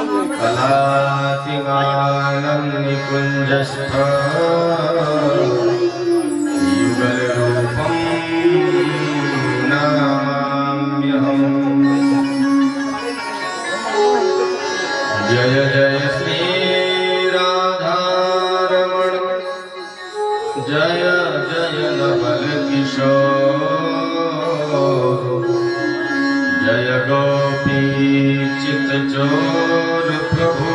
कलातिमानन्निकुञ्जस्थ युगलरूपं नमाम्यहम्। जय जय श्री राधारमण जय जय नवल किशोर जय गोपी चित चोर प्रभु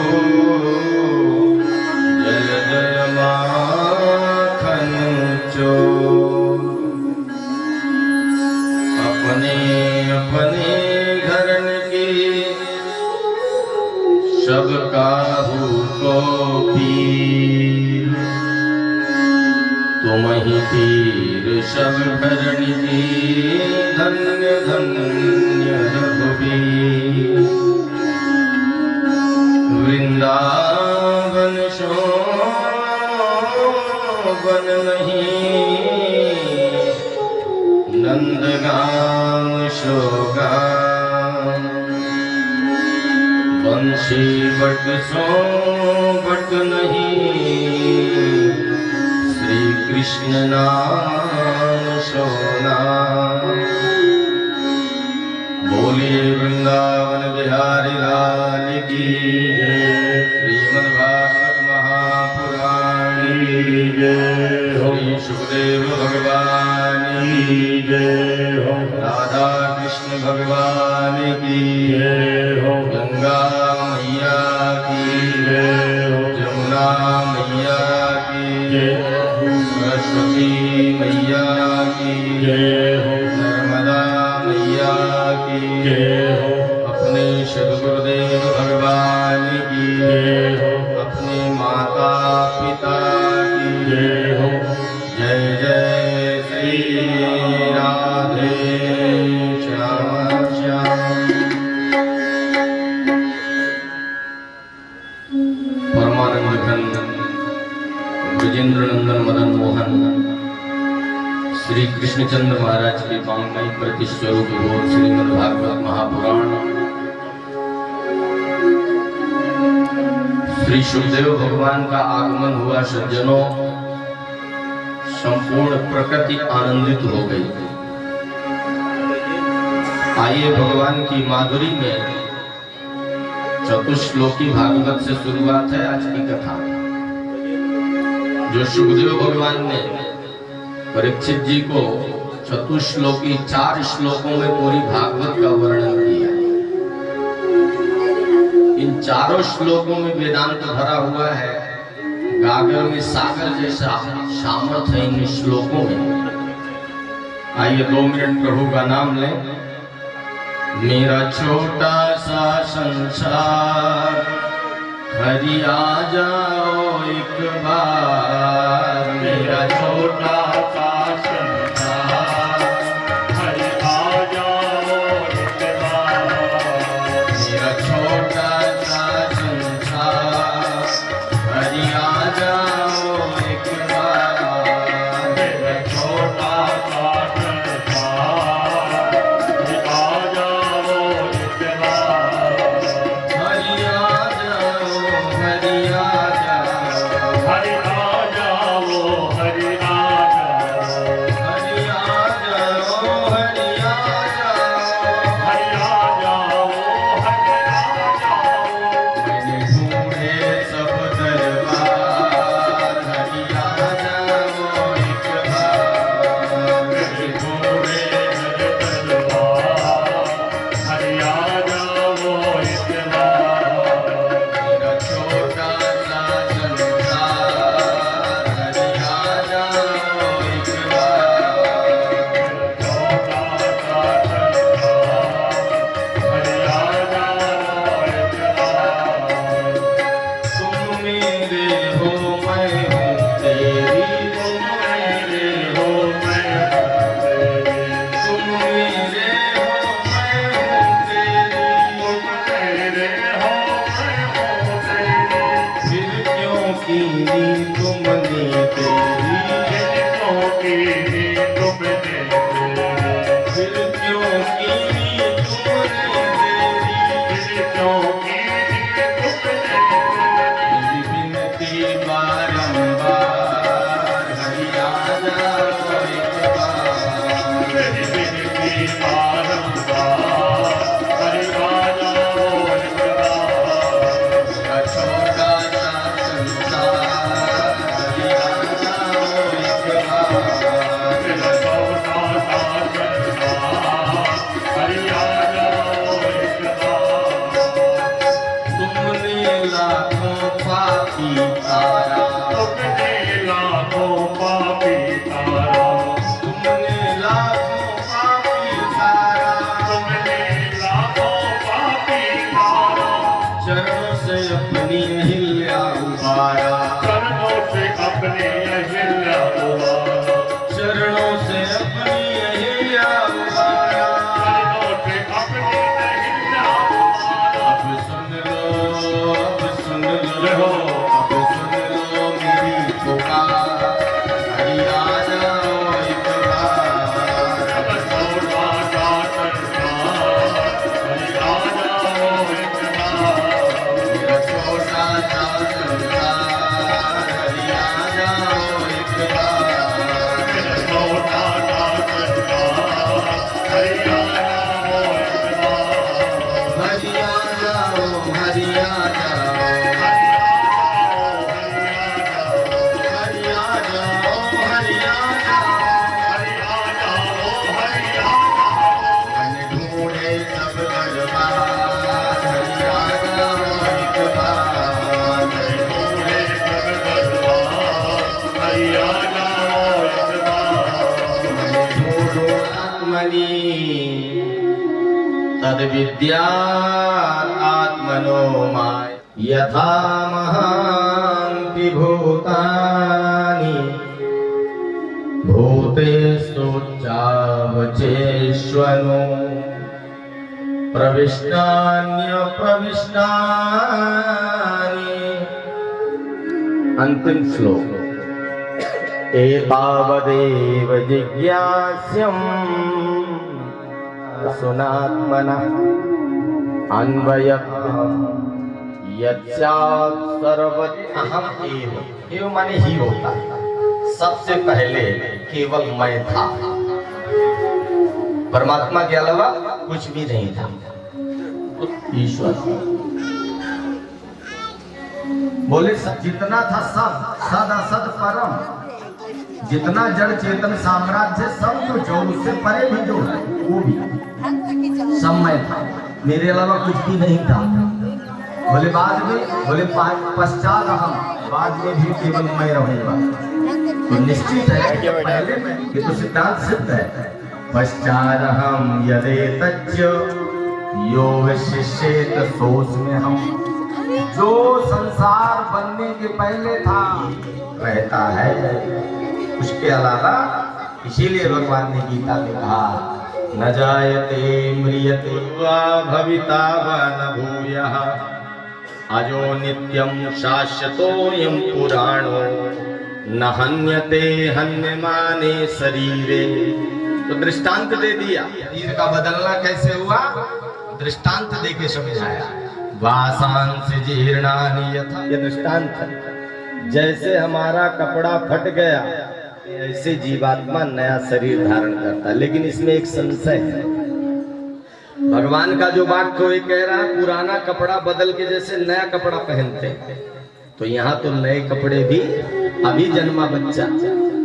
जय जय माखन चोर। अपने अपने घरन की सब काहू को पीर तुम ही पीर सब भरण की धन्य धन्य रघुबीर। वृंदावन शोभन नहीं नंदगाम शोगाम बंशी बट सो बट नहीं श्री कृष्ण नाम सोना। बोलिए वृंदावन बिहारी लाल की श्रीमद् भागवत महापुराण की श्री सुखदेव भगवान की राधा कृष्ण भगवान की गंगा मैया की जमुना मैया की सरस्वती मैया की नर्मदा मैया की अपने सद्गुरुदेव भगवान की अपने माता पिता की जय जय श्री राधे श्याम श्याम। परमानंद घन ब्रजेंद्र नंदन मदन मोहन श्री कृष्णचंद्र महाराज के वांगमय प्रतिस्वरूप बोध श्रीमद् भागवत महापुराण श्री सुखदेव भगवान का आगमन हुआ। सज्जनों, संपूर्ण प्रकृति आनंदित हो गई। आइए भगवान की माधुरी में चतुश्लोकी भागवत से शुरुआत है आज की कथा, जो सुखदेव भगवान ने परीक्षित जी को चतुश्लोकी 4 श्लोकों में पूरी भागवत का वर्णन किया। इन चारों श्लोकों में वेदांत भरा हुआ है। गागर में सागर जैसा सामर्थ्य है इन श्लोकों में। आइए 2 मिनट प्रभु का नाम लें। मेरा छोटा सा संसार हरि आ जाओ एक बार। मेरा छोटा सा संसार हरि आ जाओ एक बार। मेरा छोटा सा संसार हरि आ जाओ एक बार। मेरा छोटा सा संसार हरि आ जाओ एक बार। हरि आ जाओ हरि आ जाओ हरि आ जाओ हरि आ हरिया जाओ, हरिया जाओ, हरिया जाओ, मन ढूंढे सब दरबार, हरिया जाओ एक बार, ढूंढे सब दरबार, हरिया जाओ एक बार, मन ढूंढो आत्मनि तद्विद्या आत्मनो माय, यथा महान्ति भूतानि भूतेषु चावचेष्वनु प्रविष्टान्यप्रविष्टानि। अंतिम श्लोक। एतावदेव जिज्ञास्यम् सुनात्मनः अन्वयः यत्स्यात् सर्वत्र अहम् एव। एव माने ही होता है। सबसे पहले केवल मैं था, परमात्मा के अलावा कुछ भी नहीं था। ईश्वर बोले जितना था सब सद असद परम, जितना जड़ चेतन साम्राज्य सब जो उससे परे भी जो है वो भी सब मैं था, मेरे अलावा कुछ भी नहीं था। बोले बाद में, बोले पश्चात हम, बाद में भी केवल मैं रहूंगा। तो निश्चित है कि पहले में, ये तो सिद्धांत सिद्ध है। पश्चात हम यदे तच्च यो विशिष्येत सोच में हम, जो संसार बनने के पहले था रहता है, उसके अलावा। इसीलिए भगवान ने गीता में कहा न जायते म्रियते वा भविता वा न भूयः अजो नित्यं शाश्वतोऽयं पुराणो न हन्यते हन्यमाने शरीरे। तो दृष्टांत दे दिया, शरीर का बदलना कैसे हुआ, दृष्टांत दे के समझाया। वासांस जीर्णानि यथा, ये दृष्टांत है। जैसे हमारा कपड़ा फट गया ऐसे जीवात्मा नया शरीर धारण करता है। लेकिन इसमें एक संशय है। भगवान का जो वाक्य ये कह रहा है पुराना कपड़ा बदल के जैसे नया कपड़ा पहनते हैं, तो यहाँ तो नए कपड़े भी, अभी जन्मा बच्चा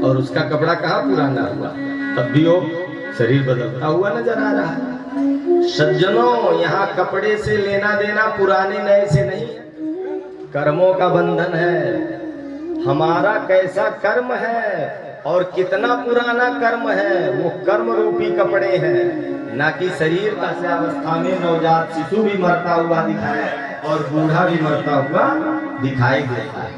और उसका कपड़ा कहाँ पुराना हुआ, तब भी वो शरीर बदलता हुआ नजर आ रहा है। सज्जनों, यहाँ कपड़े से लेना देना पुराने नए से नहीं, कर्मों का बंधन है। हमारा कैसा कर्म है और कितना पुराना कर्म है, वो कर्म रूपी कपड़े हैं, ना कि शरीर का से अवस्था में नवजात शिशु भी मरता हुआ दिखाए और बूढ़ा भी मरता हुआ दिखाई देता है।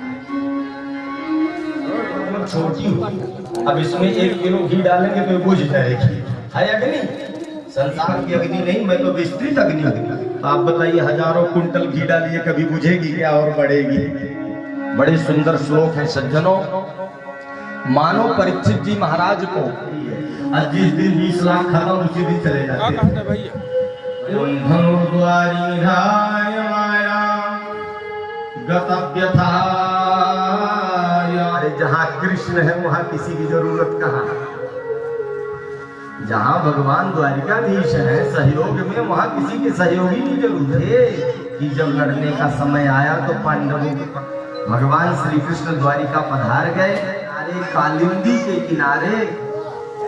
छोटी हुई, अब इसमें 1 किलो घी डालेंगे तो बुझ जाएगी, है अग्नि। संसार की अग्नि नहीं, मैं तो विस्तृत अग्नि। आप बताइए, हजारों कुंटल घी डालिए, कभी बुझेगी क्या और बढ़ेगी। बड़े सुंदर श्लोक है सज्जनों। मानो परीक्षित जी महाराज को जिस दिन 20 लाख खाना उसी दिन चले जाते हैं। अरे जहाँ कृष्ण है वहाँ किसी की जरूरत कहाँ। जहाँ भगवान द्वारिकाधीश है सहयोग में, वहाँ किसी के सहयोगी की जरूरत है। कि जब लड़ने का समय आया तो पांडवों के भगवान श्री कृष्ण द्वारिका पधार गए कालिंदी के किनारे,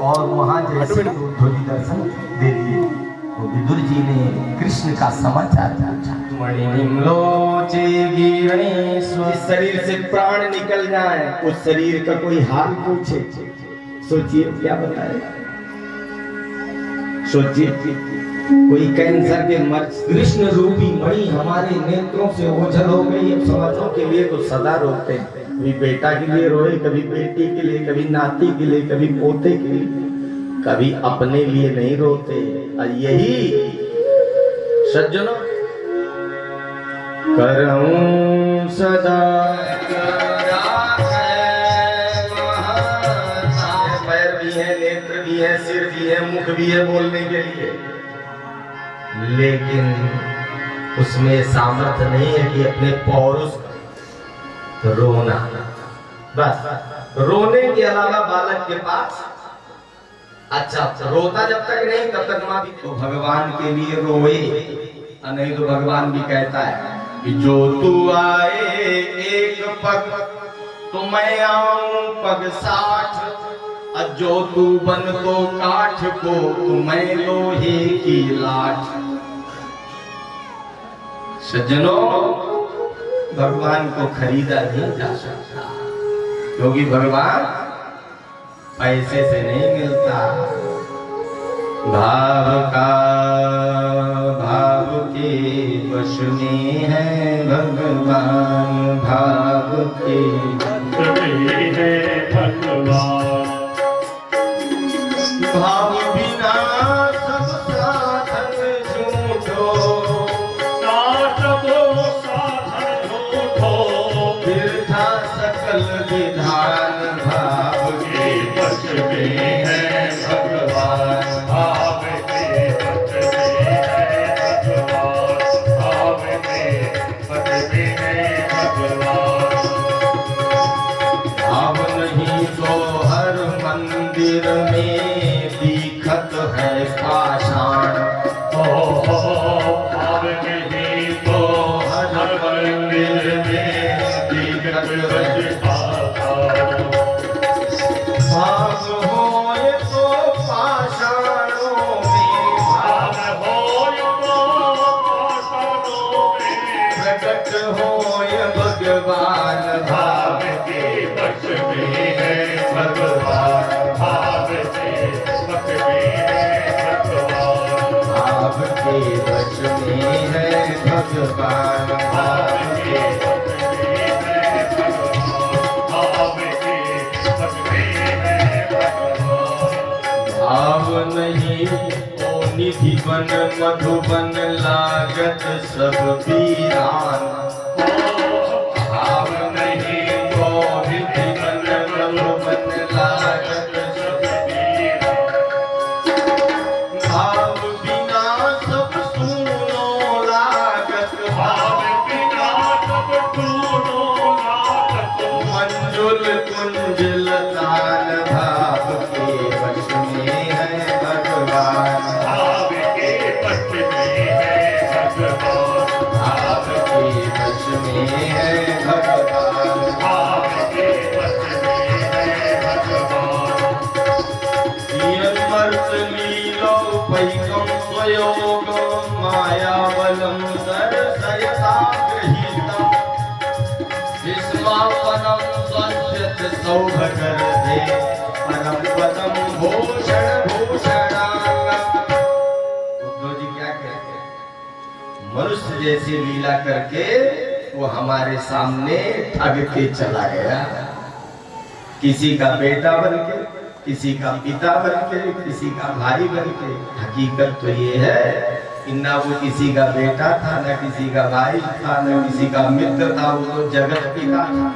और वहां जैसे ध्वनि दर्शन दे दिए तो विदुर जी ने कृष्ण का समाचार पूछा। इस शरीर से प्राण निकल जाए, उस शरीर का कोई हाल पूछे, सोचिए क्या बताए। सोचिए कोई कैंसर के मर्ज, कृष्ण रूपी मणि हमारे नेत्रों से ओझल हो गई। अब समाजों के लिए तो सदा रोते हैं, कभी बेटा के लिए रोए, कभी बेटी के लिए, कभी नाती के लिए, कभी पोते के लिए, कभी अपने लिए नहीं रोते। और यही सज्जनों करऊं सदा पैर भी है, नेत्र भी है, सिर भी है, मुख भी है बोलने के लिए, लेकिन उसमें सामर्थ्य नहीं है कि अपने पौरुष रोना। बस रोने के अलावा बालक के पास अच्छा रोता जब तक नहीं तब तक माँ भी तो भगवान के लिए रोए। नहीं तो भगवान भी कहता है कि जो तू आए एक पग तो मैं आऊं पग 60, जो तू बन तो काठ को तो मैं लोहे की लाठ। सज्जनों, भगवान को खरीदा नहीं जा सकता, क्योंकि भगवान पैसे से नहीं मिलता। भाव का भाव के वश में है भगवान, भाव के वश में है भगवान। भाव बिना सब साधन झूठो, साधन झूठो, बिरथा सकल विधान। भाव के वश में है भगवान, भाव के वश में है भगवान, भाव के वश में है भगवान। भाव नहीं तो हर मंदिर में दिखत है पाषाण। भाव नहीं तो हर मंदिर में दिखत है पाषाण। भाव होए तो पाषाणों में, भाव होए तो पाषाणों में प्रकट होए भगवान। भाव के वश में है भगवान, भाव के वश में है भगवान, भाव के वश में है भगवान, भाव के वश में है भगवान, भाव के वश में है भगवान। भाव नहीं तो निधि बन मधुबन लागत सब वीरान। भाव नहीं तो निधि बन मधुबन लागत सब वीरान। भाव बिना सब सूनो लागत, भाव बिना सब सूनो लागत। मंजुल कुंजल दान, भाव के वश में है भगवान, भाव के वश में है भगवान, भाव के वश में है भगवान, भाव के वश में है भगवान। मर्त लीलो पैकम स्वयोग माया बलम सरसयता गृहीतम। विस्मापनम स्वच्छत सौभगर दे परम पदम भूषण भूषणांगम। उद्धव जी क्या कहते हैं? मनुष्य जैसी लीला करके वो हमारे सामने ठग के चला गया। किसी का बेटा बन के, किसी का पिता बन के, किसी का भाई बन के। हकीकत तो ये है कि ना वो किसी का बेटा था, ना किसी का भाई था, ना किसी का मित्र था, वो तो जगत पिता था।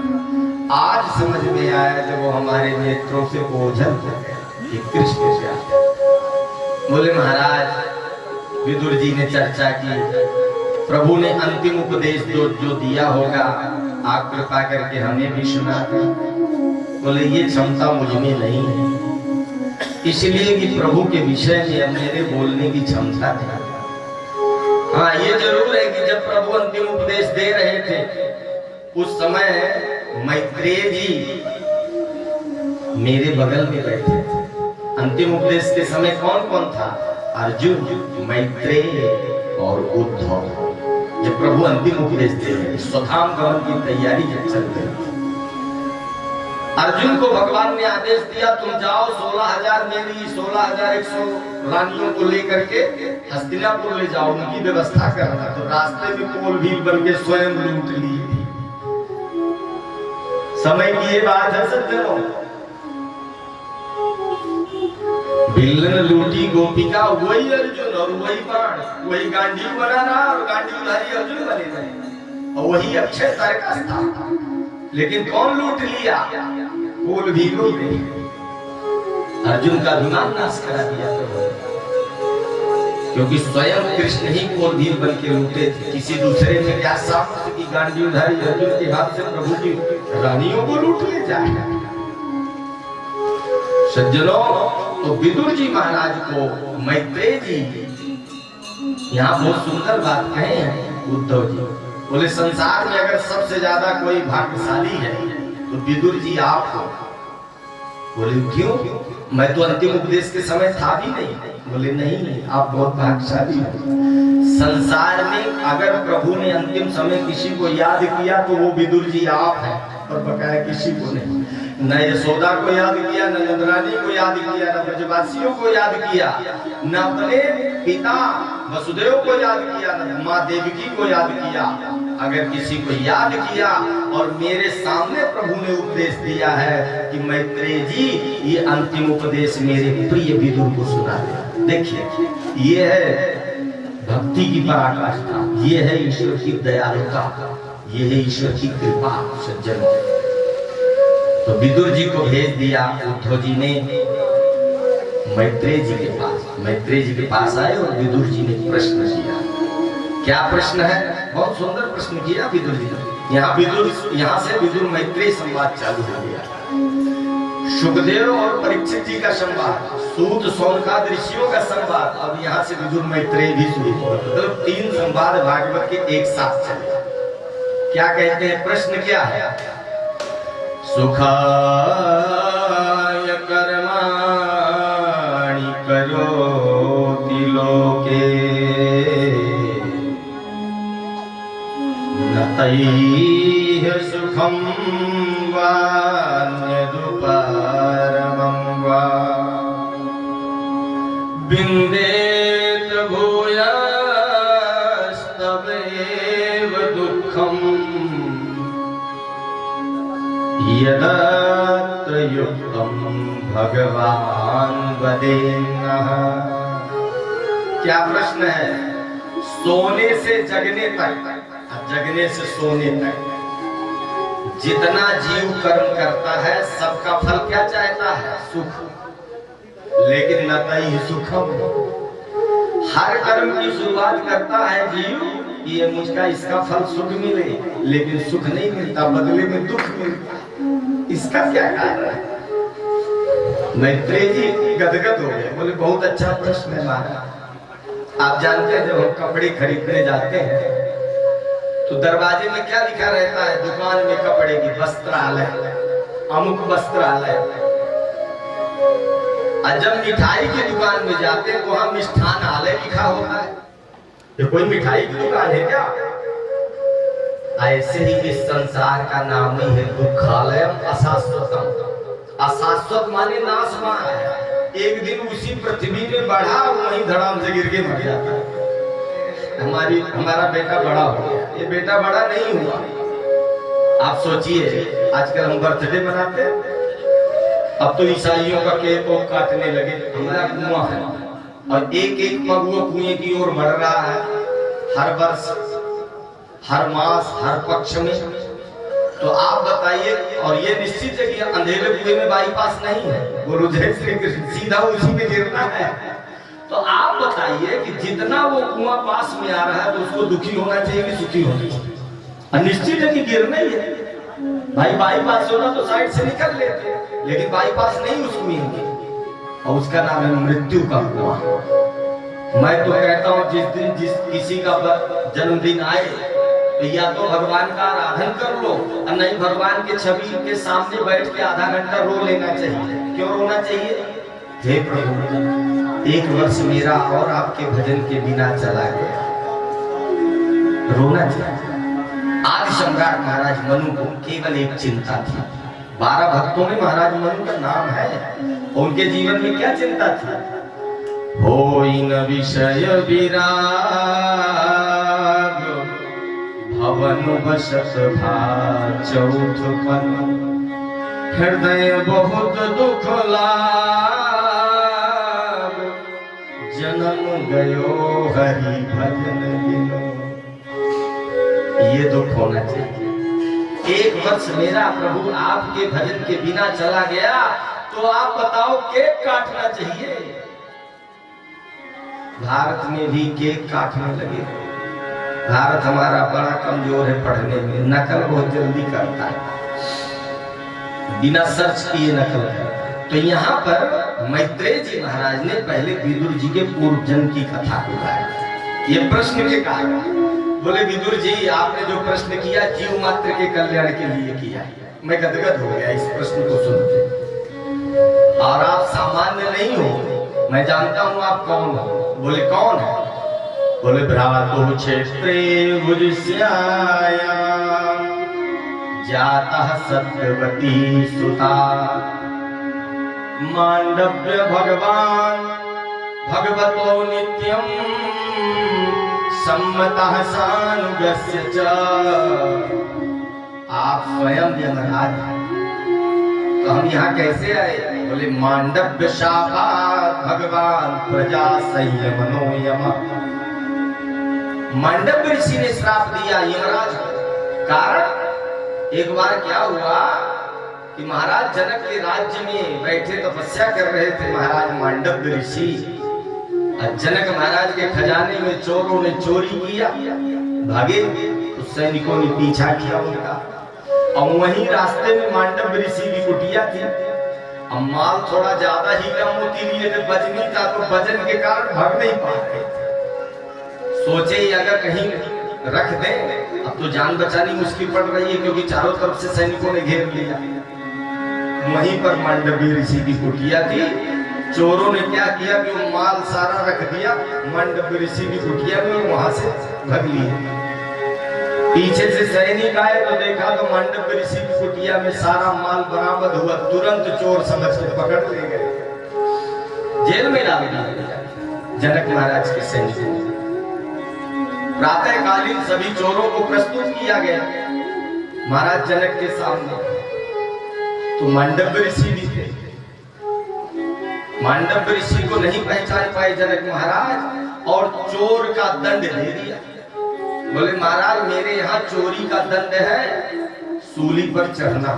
आज समझ में आया जब वो हमारे नेत्रों से ओझल हो गया कि कृष्ण क्या। बोले महाराज, विदुर जी ने चर्चा की, प्रभु ने अंतिम उपदेश जो दिया होगा आप कृपा करके हमें भी सुना दें। बोले ये क्षमता मुझ में नहीं है, इसलिए कि प्रभु के विषय में अब मेरे बोलने की क्षमता नहीं। हाँ, ये जरूर है कि जब प्रभु अंतिम उपदेश दे रहे थे उस समय मैत्रेय जी मेरे बगल में बैठे थे। अंतिम उपदेश के समय कौन कौन था? अर्जुन, मैत्रेय और उद्धव। जब प्रभु अंतिम उपदेश दे रहे, स्वधाम गमन की तैयारी जब चल रही, अर्जुन को भगवान ने आदेश दिया तुम जाओ 16,000 मेरी 16,100 रानियों को लेकर के हस्तिनापुर ले जाओ, उनकी व्यवस्था करना। तो रास्ते में कोल भील बन के स्वयं लूट ली थी। समय की ये बात है सज्जनों, बिल्लन लूटी गोपिका वही अर्जुन और वही बाण, वही गांडीव बना रहा और गांडीवधारी अर्जुन बने रहे और वही अक्षय तारका था। लेकिन कौन लूट लिया? कोल भील ने अर्जुन का अभिमान नाश करा दिया प्रभु, क्योंकि स्वयं कृष्ण ही कोल भील बन के लूटे थे। किसी दूसरे में क्या सामर्थ्य की गांडीवधारी अर्जुन के हाथ से प्रभु की रानियों को लूट ले जाए। सज्जनों, तो विदुर जी महाराज को मैत्रेय जी यहाँ बहुत सुंदर बात कहे हैं उद्धव जी। बोले संसार में अगर सबसे ज्यादा कोई भाग्यशाली है तो विदुर जी आप हो। बोले क्यों? मैं तो अंतिम उपदेश के समय था भी नहीं। बोले नहीं, आप बहुत भाग्यशाली हो। संसार में अगर प्रभु ने अंतिम समय किसी को याद किया तो वो विदुर जी आप हैं, और बकाया किसी को नहीं। न यशोदा को याद किया, न नंदरानी को याद किया, न ब्रजवासियों को याद किया, न अपने पिता वसुदेव को याद किया, न माँ देवकी को याद किया। अगर किसी को याद किया और मेरे सामने प्रभु ने उपदेश दिया है कि मैत्रेय जी ये अंतिम उपदेश मेरे प्रिय विदुर को सुना दे। देखिए ये है भक्ति की पराकाष्ठा, ये है ईश्वर की दयालुता, ये है ईश्वर की कृपा सज्जनों। तो विदुर जी को भेज दिया उद्धव जी ने मैत्रेय जी के पास। मैत्रेय जी के पास आए और विदुर जी ने प्रश्न किया। क्या प्रश्न है? बहुत सुंदर प्रश्न किया विदुर जी ने। यहाँ से विदुर मैत्रेय संवाद चालू हो गया। सुखदेव और परीक्षित जी का संवाद, सूत सौनकादि ऋषियों का संवाद, और यहाँ से विदुर मैत्रेय भी शुरू हुआ। मतलब 3 संवाद भागवत के एक साथ चले। क्या कहते हैं? प्रश्न क्या है? सुखाय कर्माणि करोति लोके न तैः सुखं वान्यदु परमं वा विन्देत भूयस्तवेव दुःखम् यदत्र युक्तं भगवान वदेन्नः। क्या प्रश्न है? सोने से जगने तक, जगने से सोने तक जितना जीव कर्म करता है सबका फल क्या चाहता है? सुख। लेकिन न तई सुखम, हर कर्म की शुरुआत करता है जीव ये मुझका इसका फल सुख मिले, लेकिन सुख नहीं मिलता, बदले में दुख मिलता। इसका क्या कारण है? मैत्रेय जी गदगद हो गए। बोले बहुत अच्छा प्रश्न है महाराज। आप जानते हैं जब हम कपड़े खरीदने जाते हैं तो दरवाजे में क्या लिखा रहता है? दुकान में कपड़े की वस्त्रालय, अमुक वस्त्रालय। और जब मिठाई की दुकान में जाते हैं तो वहां मिष्ठान आलय लिखा होता है। ये कोई मिठाई की दुकान है क्या? ऐसे ही इस संसार का नाम ही है दुखालयम अशाश्वतम। अशाश्वत माने नाशवान है। एक दिन उसी पृथ्वी में बढ़ा, वहीं धड़ाम से गिर के मर जाता है। हमारा बेटा बड़ा हो गया, ये बेटा बड़ा नहीं हुआ। आप सोचिए आजकल हम बर्थडे मनाते हैं, अब तो ईसाइयों का केक को काटने लगे। हमारा कुआं है और एक एक पग वो कुएं की ओर बढ़ रहा है। हर वर्ष, हर मास, हर पक्ष में। तो आप बताइए, और ये निश्चित है कि अंधेरे कुएं में बाईपास नहीं है, गुरु जय श्री कृष्ण, सीधा उसी में गिरना है। तो आप बताइए कि जितना वो कुआं पास में आ रहा है तो उसको दुखी होना चाहिए कि सुखी होना चाहिए? निश्चित है कि गिरना ही है भाई। बाईपास होना तो साइड से निकल लेते, लेकिन बाईपास नहीं उस कुएं की, और उसका नाम है मृत्यु का कुआं। मैं तो कहता हूँ जिस दिन जिस किसी का जन्मदिन आए तो या तो भगवान का आराधन कर लो, और नहीं भगवान के छवि के सामने बैठ के आधा घंटा रो लेना चाहिए। क्यों रोना चाहिए? हे प्रभु, एक वर्ष मेरा और आपके भजन के बिना चला गया, रोना चाहिए। आदि सम्राट महाराज मनु को केवल एक चिंता थी। 12 भक्तों में महाराज मनु का नाम है। उनके जीवन में क्या चिंता थी? होई न विषय विराग भवन बसत भा चौथपन हृदय बहुत दुख लाग जन्म गयो हरि भजन बिनु। ये दुख होना चाहिए। एक वर्ष मेरा प्रभु आपके भजन के बिना चला गया तो आप बताओ केक काटना चाहिए। भारत में भी केक काटने लगे। भारत हमारा बड़ा कमजोर है पढ़ने में, नकल बहुत जल्दी करता है, बिना सर्च किए नकल करता है। तो यहाँ पर मैत्रेय जी महाराज ने पहले विदुर जी के पूर्व जन्म की कथा को गाया। ये प्रश्न के कारण बोले विदुर जी आपने जो प्रश्न किया जीव मात्र के कल्याण के लिए किया। मैं गदगद हो गया इस प्रश्न को सुनकर। और आप सामान्य नहीं हो, मैं जानता हूं आप कौन हो। बोले कौन है? बोले भ्रातु क्षेत्रे भुजस्याया जातः सत्यवती सुता मांडव्य भगवान भगवतो नित्यं सम्मतः सानुगस्य च। आप स्वयं यमराज हैं, तो हम यहाँ कैसे आए? बोले मांडव्य शापात् भगवान प्रजा संयमनो यम। मांडव्य ऋषि ने श्राप दिया यमराज को। कारण एक बार क्या हुआ कि महाराज जनक के राज्य में बैठे तपस्या कर रहे थे महाराज मांडव्य ऋषि। जनक महाराज के खजाने में चोरों ने चोरी किया, भागे तो सैनिकों ने पीछा किया उनका। और वहीं रास्ते में मांडव्य ऋषि की कुटिया थी। अब माल थोड़ा ज्यादा हीरा मोती लिए थे, बजनी था, तो वजन के कारण भाग नहीं पा रहे थे। सोचे अगर कहीं रख दें, अब तो जान बचानी मुश्किल पड़ रही है क्योंकि चारों तरफ से सैनिकों ने घेर लिया। वहीं पर मांडव्य ऋषि की कुटिया थी। चोरों ने क्या किया कि वो माल सारा रख दिया मांडव्य ऋषि की कुटिया में, वहां से भाग लिए। पीछे से सैनिक आए तो देखा तो मांडव्य ऋषि की कुटिया में सारा माल बरामद हुआ। तुरंत चोर समझ के पकड़ ले गए, जेल में डाल दिया जनक महाराज के सैनिकों। प्रातःकालीन सभी चोरों को प्रस्तुत किया गया महाराज जनक के सामने। तो मांडव्य ऋषि भी थे। मांडव्य ऋषि को नहीं पहचान पाए जनक महाराज और चोर का दंड दे दिया। बोले महाराज मेरे यहाँ चोरी का दंड है सूली पर चढ़ना।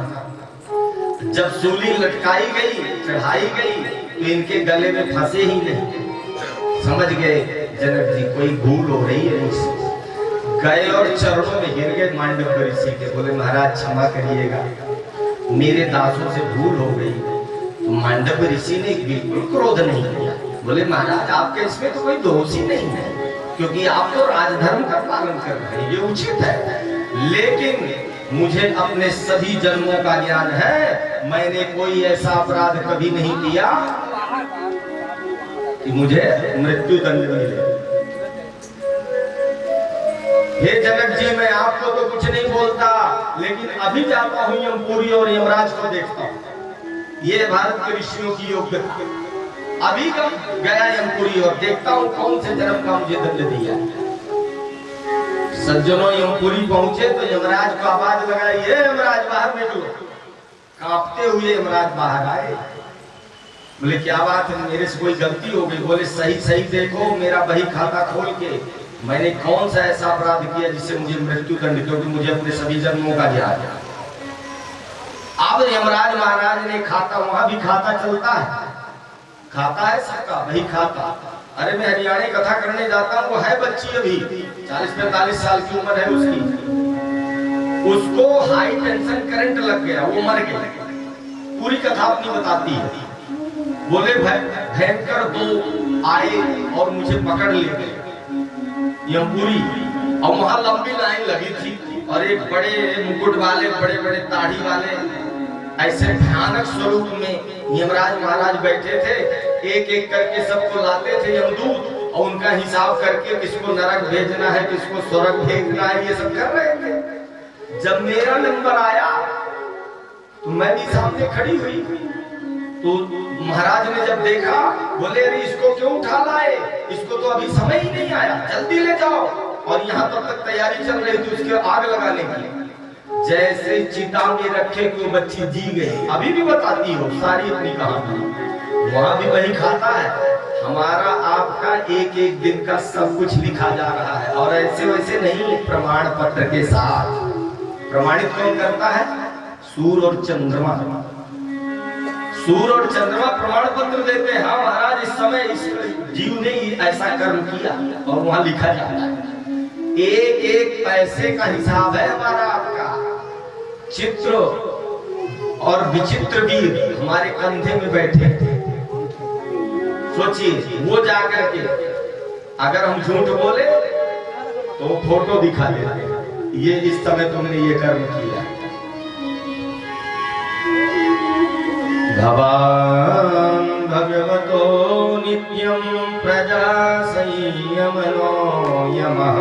जब सूली लटकाई गई चढ़ाई गई तो इनके गले में फंसे ही नहीं। समझ गए जनक जी कोई भूल हो रही है मुझसे। गए और चरणों में गिर गए मांडव्य ऋषि के। बोले महाराज क्षमा करिएगा, मेरे दासों से भूल हो गई। तो मांडव्य ऋषि ने बिल्कुल क्रोध नहीं किया। बोले महाराज आपके इसमें तो कोई दोष ही नहीं है क्योंकि आप तो राजधर्म का पालन कर रहे हैं, ये उचित है। लेकिन मुझे अपने सभी जन्मों का ज्ञान है, मैंने कोई ऐसा अपराध कभी नहीं किया कि मुझे मृत्यु दंड मिले। हे जनक जी मैं आपको तो कुछ नहीं बोलता, लेकिन अभी जाता हूं यमपुरी और यमराज को देखता हूं। ये भारत के ऋषियों की योग्यता। अभी गया यमपुरी और देखता हूं कौन से जन्म का मुझे दंड दिया। सज्जनों यमपुरी पहुंचे तो यमराज को आवाज लगाई, ये यमराज बाहर निकलो। कांपते हुए यमराज बाहर आए। बोले क्या बात है, मेरे से कोई गलती हो गई? बोले सही सही देखो मेरा बही खाता खोल के, मैंने कौन सा ऐसा अपराध किया जिससे मुझे मृत्यु दंड, क्योंकि मुझे अपने सभी जन्मों का ज्ञान है। अब यमराज महाराज ने खाता, वहां भी खाता चलता है, खाता है सबका वही खाता। अरे मैं हरियाणा कथा करने जाता हूँ, वो है बच्ची अभी 40-45 साल की उम्र है उसकी, उसको हाई टेंशन करंट लग गया, वो मर गया। पूरी कथा अपनी बताती है। बोले भयंकर दो आए और मुझे पकड़ ले गए यमपुरी, और वहां लंबी लाइन लगी थी और एक बड़े मुकुट वाले बड़े बड़े दाढ़ी वाले ऐसे भयानक स्वरूप में यमराज महाराज बैठे थे। एक एक करके सबको लाते थे यमदूत और उनका हिसाब करके किसको नरक भेजना है किसको स्वर्ग भेजना है, ये सब कर रहे थे। जब मेरा नंबर आया तो मैं भी सामने खड़ी हुई। तो महाराज ने जब देखा बोले अरे इसको क्यों उठा लाए, इसको तो अभी समय ही नहीं आया, जल्दी ले जाओ। और यहाँ तब तक तैयारी चल रही थी उसके आग लगाने की। जैसे चिता में रखे कि वो बच्ची जी गई, अभी भी बताती हो सारी अपनी कहानी। वहां भी वही खाता है। हमारा आपका एक एक दिन का सब कुछ लिखा जा रहा है और ऐसे वैसे नहीं, प्रमाण पत्र के साथ। प्रमाणित कौन करता है? सूर्य और चंद्रमा। सूर्य और चंद्रमा प्रमाण पत्र देते हैं। हाँ महाराज इस समय इस जीव ने ऐसा कर्म किया और वहां लिखा जाता है। एक एक पैसे का हिसाब है हमारा आपका। चित्र और विचित्र वीर हमारे कंधे में बैठे थे। सोचिए वो जाकर के अगर हम झूठ बोले तो फोटो दिखा देते हैं, ये इस समय तुमने ये कर्म किया। भवान् भगवतो नित्यं प्रजा संयमनो यमः।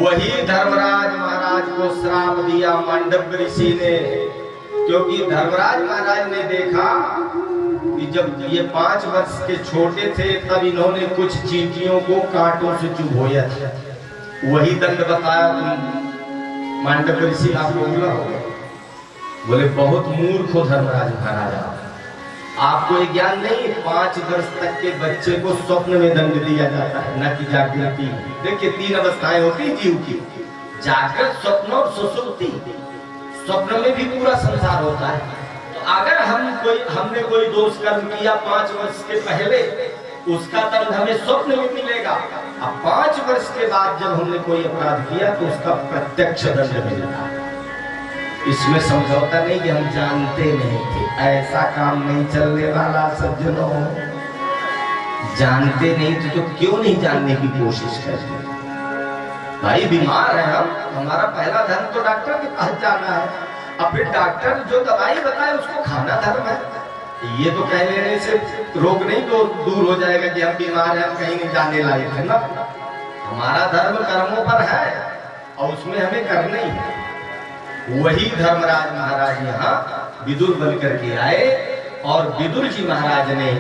वही धर्मराज महाराज को श्राप दिया मांडव्य ऋषि ने, क्योंकि धर्मराज महाराज ने देखा कि जब ये 5 वर्ष के छोटे थे तब इन्होंने कुछ चींटियों को कांटों से चुभोया था। वही दंड बताया। तुम मांडव्य ऋषि आपको बोला होगा, बोले बहुत मूर्ख हो धर्मराज महाराजा, आपको ये ज्ञान नहीं। 5 वर्ष तक के बच्चे को स्वप्न में दंड दिया जाता है, न कि जागृति। देखिए 3 अवस्थाएं होती जीव की, जागृत, स्वप्न और सुषुप्ति। स्वप्न में भी पूरा संसार होता है। तो अगर हमने कोई दोष कर्म किया 5 वर्ष के पहले, उसका दंड हमें स्वप्न में मिलेगा। अब 5 वर्ष के बाद जब हमने कोई अपराध किया तो उसका प्रत्यक्ष दंड मिलेगा। इसमें समझौता नहीं कि हम जानते नहीं थे, ऐसा काम नहीं चलने वाला सज्जनों। जानते नहीं थे तो क्यों नहीं जानने की कोशिश करते? भाई बीमार है हम, हमारा पहला धर्म तो डॉक्टर के पास जाना है। अब फिर डॉक्टर जो दवाई बताए उसको खाना धर्म है। ये तो कह लेने से रोग नहीं तो दूर हो जाएगा कि हम बीमार हैं, हम कहीं नहीं जाने लायक है ना। हमारा धर्म कर्मों पर है और उसमें हमें करना ही है। वही धर्मराज महाराज यहाँ विदुर बन करके आए और विदुर जी महाराज ने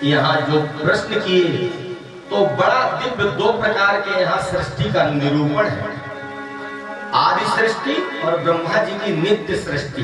यहाँ जो प्रश्न किए तो बड़ा दिव्य 2 प्रकार के यहाँ सृष्टि का निरूपण है। आदि सृष्टि और ब्रह्मा जी की नित्य सृष्टि।